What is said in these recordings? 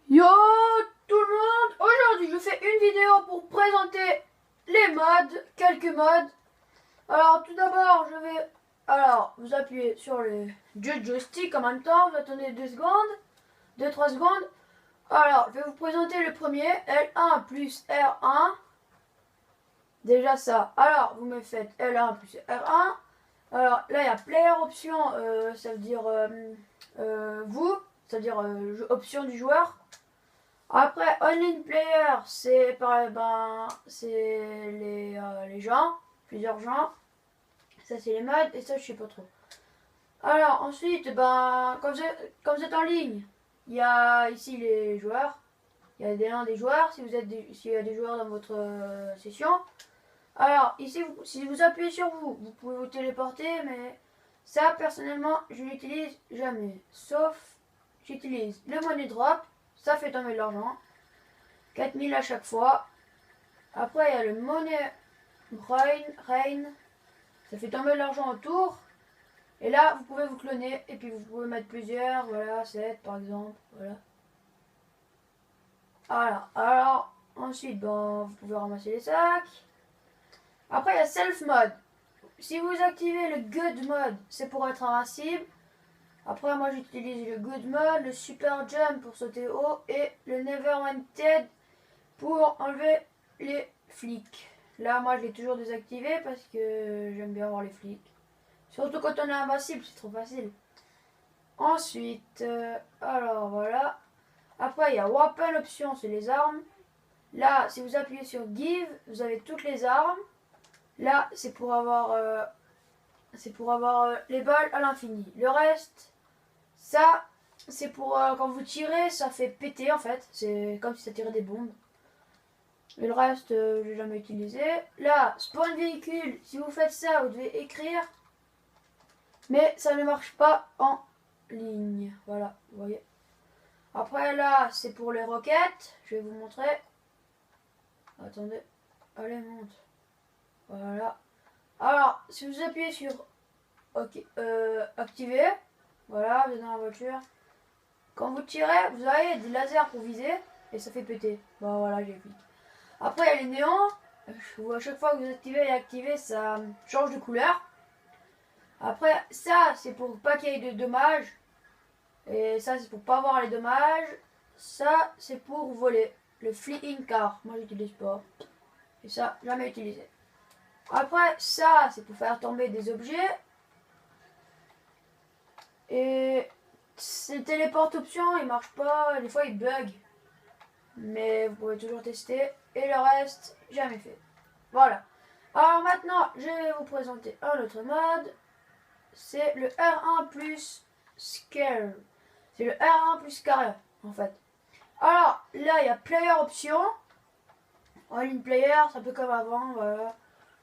Yo tout le monde, aujourd'hui je fais une vidéo pour présenter les mods, quelques mods. Alors tout d'abord vous appuyez sur les deux joysticks en même temps, vous attendez 2 secondes, 2-3 secondes. Alors je vais vous présenter le premier, L1 plus R1. Déjà ça, alors vous me faites L1 plus R1. Alors là il y a player option, ça veut dire vous, c'est-à-dire option du joueur. Après, online player, c'est les gens, plusieurs gens. Ça, c'est les mods, et ça, je sais pas trop. Alors, ensuite, comme vous êtes en ligne, il y a ici les joueurs. Il y a des noms des joueurs, s'il y a des joueurs dans votre session. Alors, ici, si vous appuyez sur vous pouvez vous téléporter, mais ça, personnellement, je n'utilise jamais. Sauf, j'utilise le money drop, ça fait tomber de l'argent. 4000 à chaque fois. Après, il y a le money rain. Ça fait tomber de l'argent autour. Et là, vous pouvez vous cloner. Et puis, vous pouvez mettre plusieurs. Voilà, 7 par exemple. Voilà. Voilà. Alors, ensuite, vous pouvez ramasser les sacs. Après, il y a self mode. Si vous activez le good mode, c'est pour être invincible. Après, moi, j'utilise le good mode, le super jump pour sauter haut et le never wanted pour enlever les flics. Là, moi, je l'ai toujours désactivé parce que j'aime bien voir les flics. Surtout quand on est invincible, c'est trop facile. Ensuite, alors voilà. Après, il y a weapon option, c'est les armes. Là, si vous appuyez sur give, vous avez toutes les armes. Là, c'est pour avoir les balles à l'infini. Le reste, ça, c'est pour quand vous tirez, ça fait péter en fait. C'est comme si ça tirait des bombes. Et le reste, je n'ai jamais utilisé. Là, spawn véhicule, si vous faites ça, vous devez écrire. Mais ça ne marche pas en ligne. Voilà, vous voyez. Après, là, c'est pour les roquettes. Je vais vous montrer. Attendez. Allez, monte. Voilà. Alors, si vous appuyez sur OK, activer. Voilà, vous êtes dans la voiture. Quand vous tirez, vous avez des lasers pour viser. Et ça fait péter. Bon, voilà, j'ai cliqué. Après, il y a les néons. À chaque fois que vous activez et activez, ça change de couleur. Après, ça, c'est pour pas qu'il y ait de dommages. Et ça, c'est pour pas avoir les dommages. Ça, c'est pour voler. Le fleeing car. Moi, j'utilise pas. Et ça, jamais utilisé. Après, ça, c'est pour faire tomber des objets. Et ces téléporte options, ils marchent pas. Des fois, ils bug. Mais vous pouvez toujours tester. Et le reste, jamais fait. Voilà. Alors maintenant, je vais vous présenter un autre mode. C'est le R1 plus Scare. C'est le R1 plus carré, en fait. Alors, là, il y a Player Option. En ligne player, c'est un peu comme avant, voilà.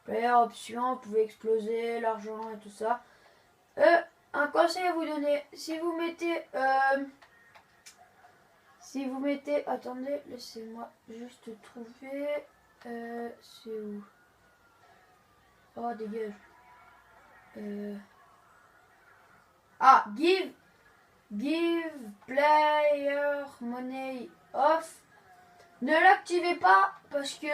Player Option, vous pouvez exploser l'argent et tout ça. Un conseil à vous donner, attendez, laissez-moi juste trouver, c'est où? Oh, dégage. Ah, give player money off. Ne l'activez pas parce que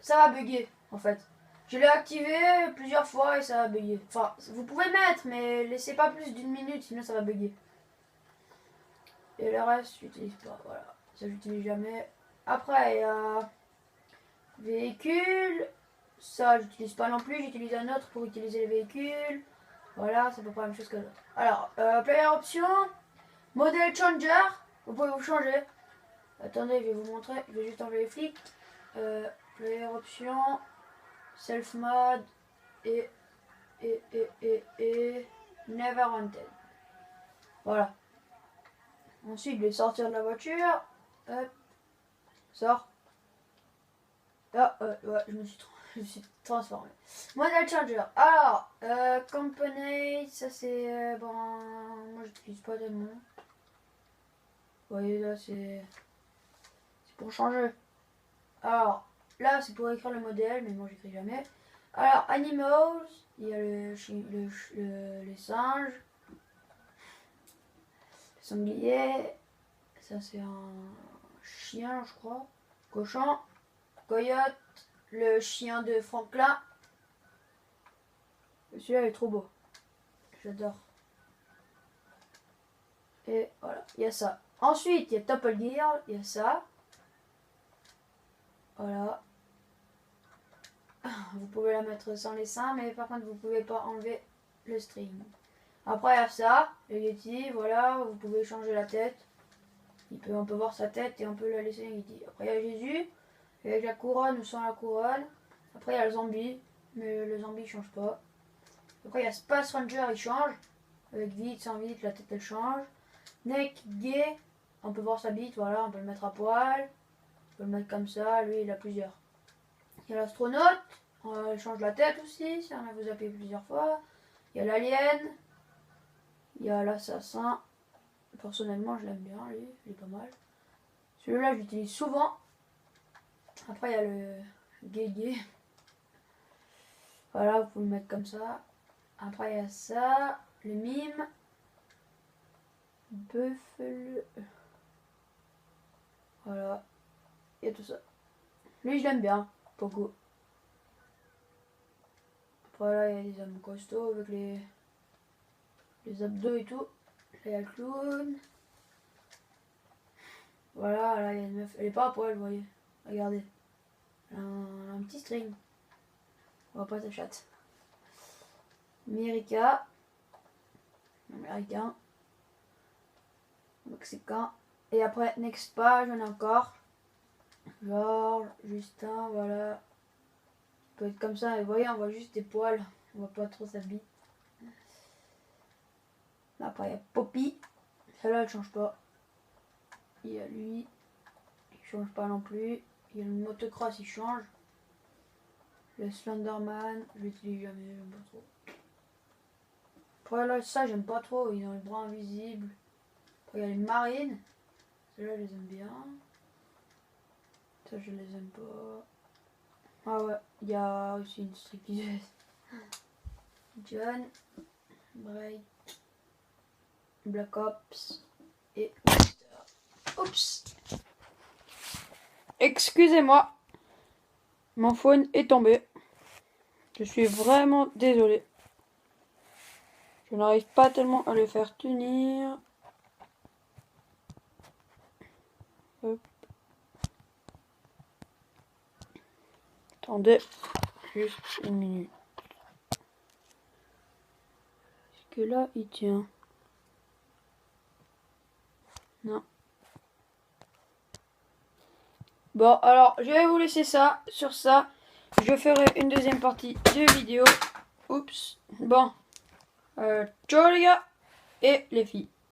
ça va bugger en fait. Je l'ai activé plusieurs fois et ça va bugger. Enfin, vous pouvez mettre, mais laissez pas plus d'une minute, sinon ça va bugger. Et le reste, j'utilise pas. Voilà, ça j'utilise jamais. Après, il y a véhicule. Ça, j'utilise pas non plus. J'utilise un autre pour utiliser les véhicules. Voilà, c'est à peu près la même chose que l'autre. Alors, player option, model changer. Vous pouvez vous changer. Attendez, je vais vous montrer. Je vais juste enlever les flics. Player option, self mode et never wanted. Voilà. Ensuite, je vais sortir de la voiture. Hop. Sors. Ah, ouais, je me suis transformé. Model charger. Alors, company, ça c'est. Moi j'utilise pas de nom. Vous voyez là, c'est pour changer. Alors, là c'est pour écrire le modèle, mais moi j'écris jamais. Alors, animals, il y a les singes, les sangliers, Ça c'est un chien, je crois. Cochon. Coyote. Le chien de Franklin. Celui-là est trop beau. J'adore. Et voilà, il y a ça. Ensuite, il y a Topple Gear, il y a ça. Voilà. Vous pouvez la mettre sans les seins, mais par contre, vous pouvez pas enlever le string. Après, il y a ça, le Yeti, voilà, vous pouvez changer la tête. On peut voir sa tête et on peut la laisser Yeti. Après, il y a Jésus, avec la couronne ou sans la couronne. Après, il y a le zombie, mais le zombie ne change pas. Après, il y a Space Ranger, il change. Avec vide, sans vide, la tête elle change. Neck Gay, on peut voir sa bite, voilà, on peut le mettre à poil. On peut le mettre comme ça, lui il a plusieurs. Il y a l'astronaute, il change la tête aussi, si on a vous appelé plusieurs fois. Il y a l'alien, il y a l'assassin. Personnellement, je l'aime bien, lui, il est pas mal. Celui-là, je l'utilise souvent. Après, il y a le Gay. Voilà, vous pouvez le mettre comme ça. Après, il y a ça, le mime. Buffle. Voilà. Il y a tout ça. Lui, je l'aime bien. Beaucoup. Après, là, il y a des hommes costauds avec les abdos et tout. Là, il y a le clown. Voilà, là, il y a une meuf. Elle est pas à poil, vous voyez. Regardez. Elle a un petit string. On va pas sa chatte. Mirica. Américain. Mexicain. Et après, next page, on a encore. Georges, Justin, voilà. Ça peut être comme ça, et vous voyez, on voit juste des poils. On voit pas trop sa bite. Après, il y a Poppy. Celle-là, elle change pas. Il y a lui. Il change pas non plus. Il y a le motocross, il change. Le Slenderman, je l'utilise jamais, j'aime pas trop. Après, là, ça, j'aime pas trop. Il a les bras invisibles. Après, il y a les marines. Celles-là, je les aime bien. Ça, je les aime pas. Ah ouais, il y a aussi une stripteaseuse. John, Break, Black Ops et Oups. Excusez-moi, mon phone est tombé. Je suis vraiment désolé. Je n'arrive pas tellement à le faire tenir. Hop. Attendez, juste une minute. Est-ce que là, il tient? Non. Bon, alors, je vais vous laisser ça. Sur ça, je ferai une deuxième partie de vidéo. Oups. Bon. Ciao les gars et les filles.